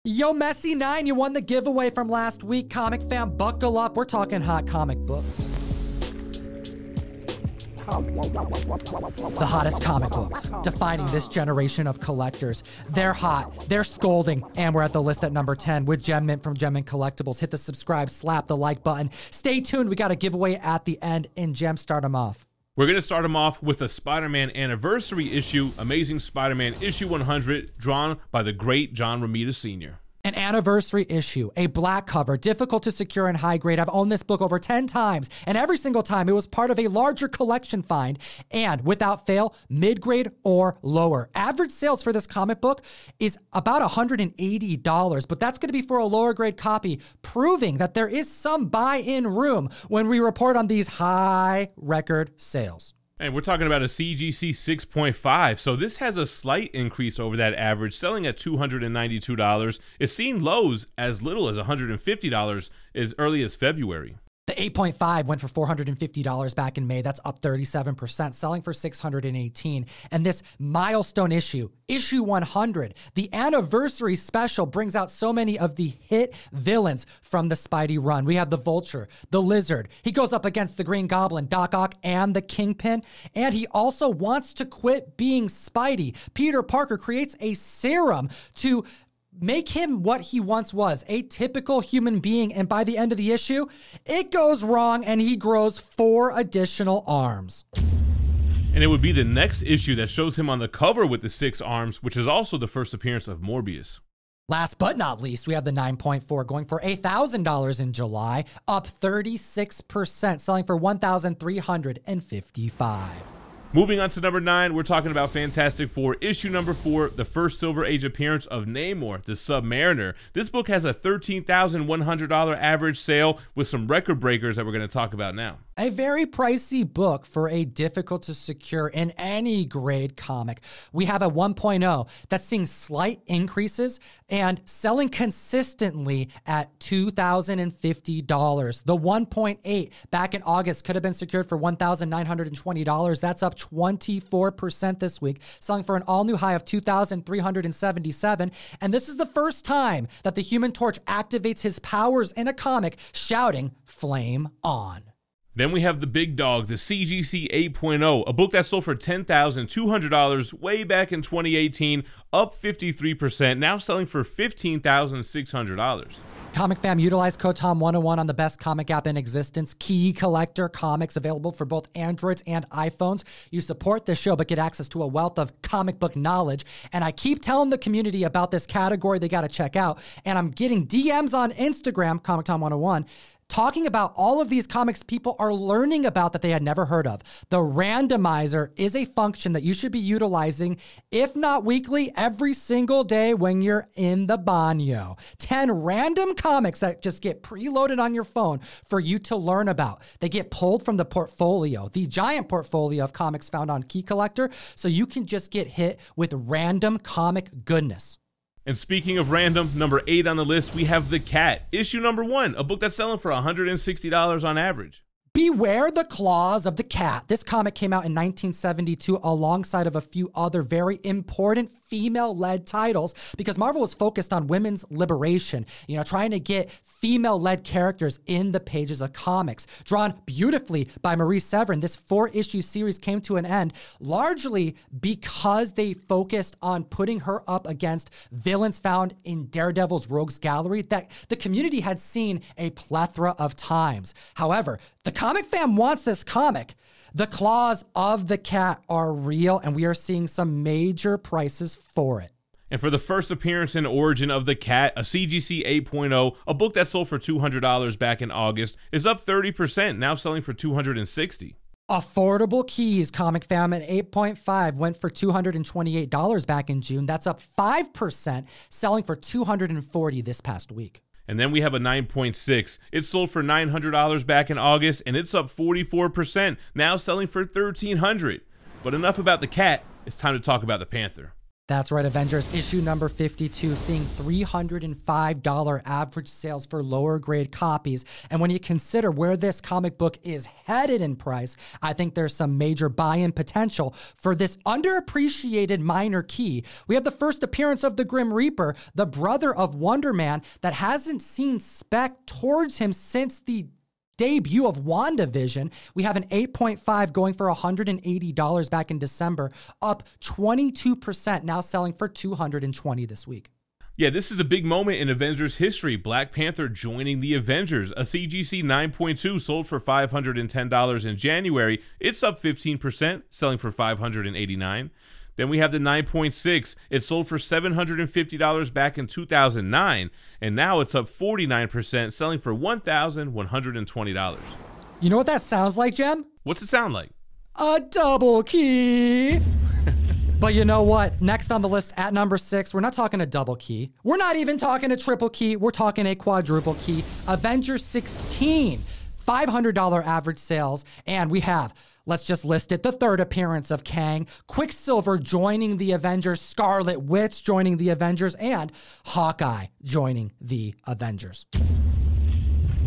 Yo, Messi9, you won the giveaway from last week. Comic fam, buckle up. We're talking hot comic books. The hottest comic books, defining this generation of collectors. They're hot, they're scolding, and we're at the list at number 10 with Gem Mint from Gem Mint Collectibles. Hit the subscribe, slap the like button. Stay tuned, we got a giveaway at the end, and Gem, start them off. We're going to start them off with a Spider-Man anniversary issue, Amazing Spider-Man issue 100, drawn by the great John Romita Sr. An anniversary issue, a black cover, difficult to secure and high grade. I've owned this book over 10 times, and every single time it was part of a larger collection find, and without fail, mid-grade or lower. Average sales for this comic book is about $180, but that's going to be for a lower grade copy, proving that there is some buy-in room when we report on these high record sales. And we're talking about a CGC 6.5, so this has a slight increase over that average, selling at $292. It's seen lows as little as $150 as early as February. The 8.5 went for $450 back in May. That's up 37%, selling for $618. And this milestone issue, issue 100, the anniversary special, brings out so many of the hit villains from the Spidey run. We have the Vulture, the Lizard. He goes up against the Green Goblin, Doc Ock, and the Kingpin. And he also wants to quit being Spidey. Peter Parker creates a serum to make him what he once was, a typical human being, and by the end of the issue, it goes wrong and he grows 4 additional arms. And it would be the next issue that shows him on the cover with the 6 arms, which is also the first appearance of Morbius. Last but not least, we have the 9.4 going for $1,000 in July, up 36%, selling for $1,355. Moving on to number 9, we're talking about Fantastic Four, issue number 4, the first Silver Age appearance of Namor, the Submariner. This book has a $13,100 average sale with some record breakers that we're going to talk about now. A very pricey book for a difficult to secure in any grade comic. We have a 1.0 that's seeing slight increases and selling consistently at $2,050. The 1.8 back in August could have been secured for $1,920. That's up 24% this week, selling for an all-new high of $2,377. And this is the first time that the Human Torch activates his powers in a comic, shouting, "Flame on." Then we have the big dog, the CGC 8.0, a book that sold for $10,200 way back in 2018, up 53%, now selling for $15,600. Comic fam, utilize code Tom101 on the best comic app in existence, Key Collector Comics, available for both Androids and iPhones. You support this show, but get access to a wealth of comic book knowledge. And I keep telling the community about this category they got to check out. And I'm getting DMs on Instagram, ComicTom101, talking about all of these comics people are learning about that they had never heard of. The randomizer is a function that you should be utilizing, if not weekly, every single day when you're in the baño. 10 random comics that just get preloaded on your phone for you to learn about. They get pulled from the portfolio, the giant portfolio of comics found on Key Collector, so you can just get hit with random comic goodness. And speaking of random, number 8 on the list, we have The Cat, issue number 1, a book that's selling for $160 on average. Beware the Claws of the Cat. This comic came out in 1972 alongside of a few other very important female-led titles because Marvel was focused on women's liberation, you know, trying to get female-led characters in the pages of comics. Drawn beautifully by Marie Severin, this 4-issue series came to an end largely because they focused on putting her up against villains found in Daredevil's Rogues Gallery that the community had seen a plethora of times. However, the comic fam wants this comic. The Claws of the Cat are real, and we are seeing some major prices for it. And for the first appearance and origin of The Cat, a CGC 8.0, a book that sold for $200 back in August, is up 30%, now selling for $260. Affordable Keys, comic fam, at 8.5 went for $228 back in June. That's up 5%, selling for $240 this past week. And then we have a 9.6. It sold for $900 back in August, and it's up 44%, now selling for $1,300. But enough about The Cat, it's time to talk about the Panther. That's right, Avengers issue number 52, seeing $305 average sales for lower grade copies. And when you consider where this comic book is headed in price, I think there's some major buy-in potential for this underappreciated minor key. We have the first appearance of the Grim Reaper, the brother of Wonder Man, that hasn't seen spec towards him since the debut of WandaVision. We have an 8.5 going for $180 back in December, up 22%, now selling for $220 this week. Yeah, this is a big moment in Avengers history. Black Panther joining the Avengers. A CGC 9.2 sold for $510 in January. It's up 15%, selling for $589. Then we have the 9.6. It sold for $750 back in 2009, and now it's up 49%, selling for $1,120. You know what that sounds like, Jem? What's it sound like? A double key. But you know what? Next on the list at number 6, we're not talking a double key. We're not even talking a triple key. We're talking a quadruple key. Avengers 16, $500 average sales, and we have, let's just list it, the third appearance of Kang, Quicksilver joining the Avengers, Scarlet Witch joining the Avengers, and Hawkeye joining the Avengers.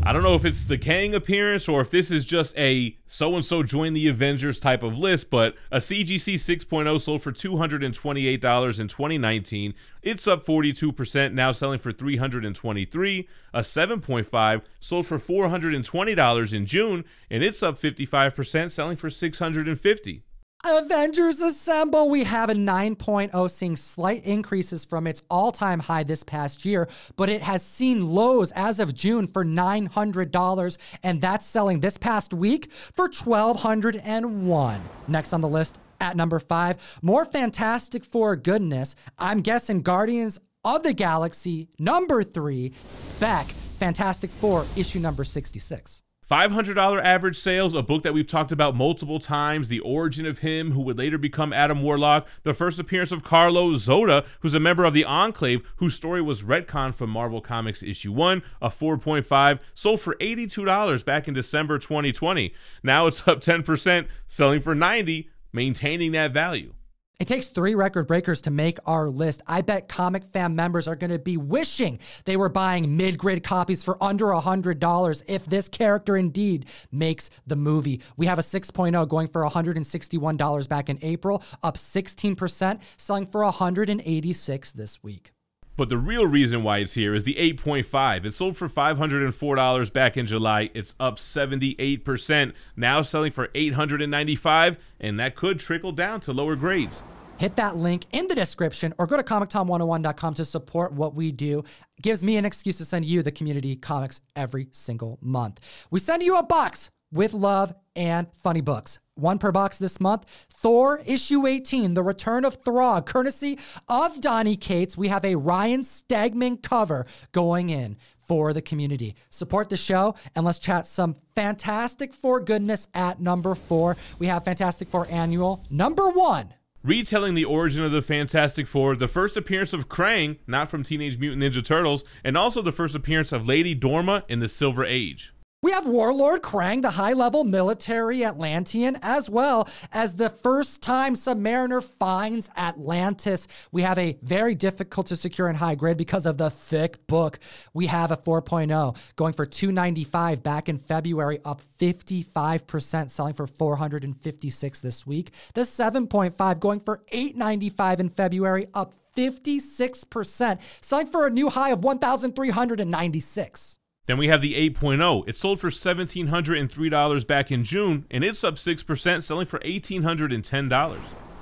I don't know if it's the Kang appearance or if this is just a so-and-so join the Avengers type of list, but a CGC 6.0 sold for $228 in 2019. It's up 42%, now selling for $323. A 7.5 sold for $420 in June, and it's up 55%, selling for $650. Avengers Assemble, we have a 9.0 seeing slight increases from its all-time high this past year, but it has seen lows as of June for $900, and that's selling this past week for $1,201. Next on the list at number 5, more Fantastic Four goodness. I'm guessing Guardians of the Galaxy number 3, Spec, Fantastic Four issue number 66. $500 average sales, a book that we've talked about multiple times, the origin of him who would later become Adam Warlock, the first appearance of Carlo Zoda, who's a member of the Enclave, whose story was retconned from Marvel Comics issue 1, a 4.5, sold for $82 back in December 2020. Now it's up 10%, selling for $90, maintaining that value. It takes 3 record breakers to make our list. I bet Comic Fam members are going to be wishing they were buying mid-grade copies for under $100 if this character indeed makes the movie. We have a 6.0 going for $161 back in April, up 16%, selling for $186 this week. But the real reason why it's here is the 8.5. It sold for $504 back in July. It's up 78%, now selling for $895, and that could trickle down to lower grades. Hit that link in the description or go to ComicTom101.com to support what we do. It gives me an excuse to send you the community comics every single month. We send you a box with love and funny books. 1 per box this month. Thor issue 18, The Return of Throg, courtesy of Donny Cates. We have a Ryan Stegman cover going in for the community. Support the show, and let's chat some Fantastic Four goodness at number 4. We have Fantastic Four Annual number 1. Retelling the origin of the Fantastic Four, the first appearance of Krang, not from Teenage Mutant Ninja Turtles, and also the first appearance of Lady Dorma in the Silver Age. We have Warlord Krang, the high-level military Atlantean, as well as the first time Submariner finds Atlantis. We have a very difficult to secure and high grade because of the thick book. We have a 4.0 going for $295 back in February, up 55%, selling for $456 this week. The 7.5 going for $895 in February, up 56%, selling for a new high of $1,396. Then we have the 8.0. It sold for $1,703 back in June, and it's up 6%, selling for $1,810.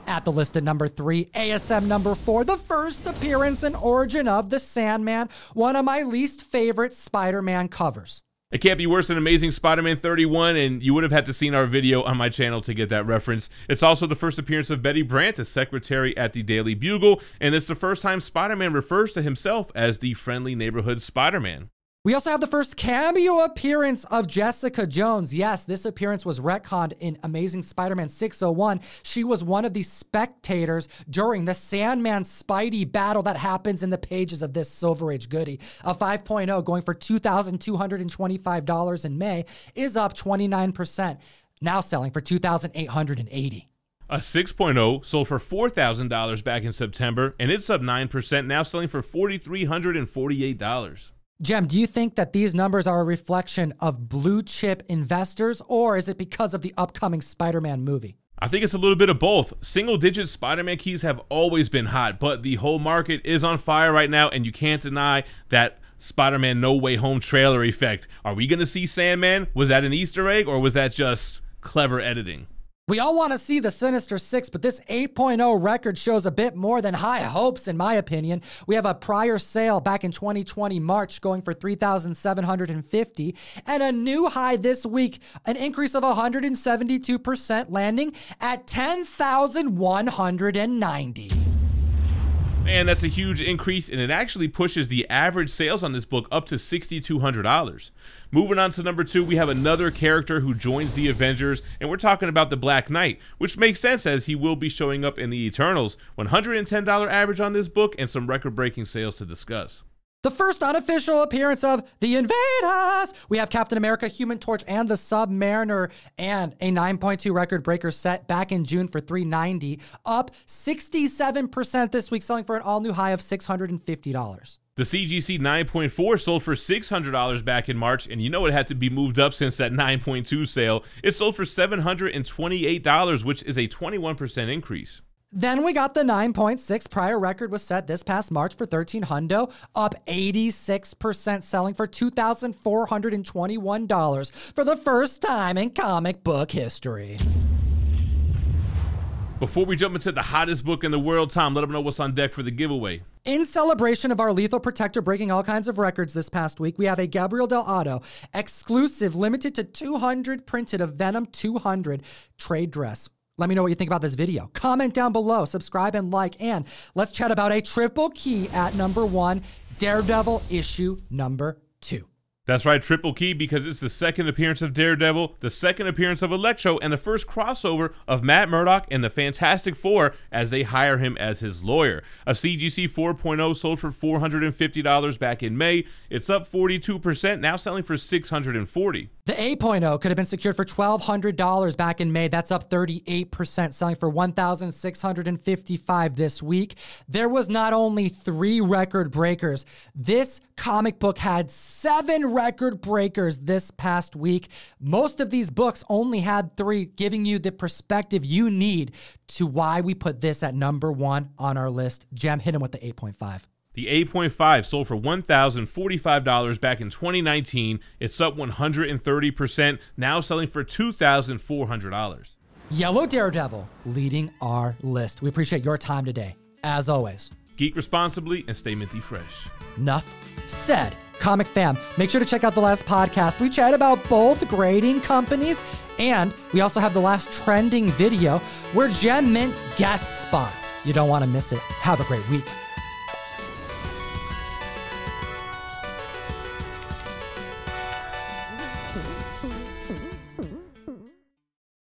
At the list at number 3, ASM number 4, the first appearance and origin of the Sandman, one of my least favorite Spider-Man covers. It can't be worse than Amazing Spider-Man 31, and you would have had to seen our video on my channel to get that reference. It's also the first appearance of Betty Brant as secretary at the Daily Bugle, and it's the first time Spider-Man refers to himself as the friendly neighborhood Spider-Man. We also have the first cameo appearance of Jessica Jones. Yes, this appearance was retconned in Amazing Spider-Man 601. She was one of the spectators during the Sandman Spidey battle that happens in the pages of this Silver Age goodie. A 5.0 going for $2,225 in May is up 29%, now selling for $2,880. A 6.0 sold for $4,000 back in September, and it's up 9%, now selling for $4,348. Jem, do you think that these numbers are a reflection of blue chip investors, or is it because of the upcoming Spider-Man movie? I think it's a little bit of both. Single-digit Spider-Man keys have always been hot, but the whole market is on fire right now, and you can't deny that Spider-Man No Way Home trailer effect. Are we going to see Sandman? Was that an Easter egg, or was that just clever editing? We all want to see the Sinister Six, but this 8.0 record shows a bit more than high hopes, in my opinion. We have a prior sale back in 2020 March going for $3,750, and a new high this week, an increase of 172%, landing at $10,190. Man, that's a huge increase, and it actually pushes the average sales on this book up to $6,200. Moving on to number 2, we have another character who joins the Avengers, and we're talking about the Black Knight, which makes sense as he will be showing up in the Eternals. $110 average on this book, and some record-breaking sales to discuss. The first unofficial appearance of the Invaders. We have Captain America, Human Torch, and the Submariner, and a 9.2 record breaker set back in June for $390, up 67% this week, selling for an all-new high of $650. The CGC 9.4 sold for $600 back in March, and you know it had to be moved up since that 9.2 sale. It sold for $728, which is a 21% increase. Then we got the 9.6 prior record was set this past March for $1,300, up 86%, selling for $2,421 for the first time in comic book history. Before we jump into the hottest book in the world, Tom, let them know what's on deck for the giveaway. In celebration of our Lethal Protector breaking all kinds of records this past week, we have a Gabriel Del Otto exclusive, limited to 200 printed of Venom 200 trade dress. Let me know what you think about this video. Comment down below, subscribe and like, and let's chat about a triple key at number 1, Daredevil issue number 2. That's right, triple key, because it's the second appearance of Daredevil, the second appearance of Electro, and the first crossover of Matt Murdock and the Fantastic Four as they hire him as his lawyer. A CGC 4.0 sold for $450 back in May. It's up 42%, now selling for $640. The 8.0 could have been secured for $1,200 back in May. That's up 38%, selling for $1,655 this week. There was not only 3 record breakers. This comic book had 7 record breakers this past week. Most of these books only had 3, giving you the perspective you need to why we put this at number 1 on our list. Jem, hit him with the 8.5. The 8.5 sold for $1,045 back in 2019. It's up 130%, now selling for $2,400. Yellow Daredevil leading our list. We appreciate your time today. As always, geek responsibly and stay minty fresh. Enough said. Comic fam, make sure to check out the last podcast. We chat about both grading companies, and we also have the last trending video where Jem mint guest spots. You don't want to miss it. Have a great week.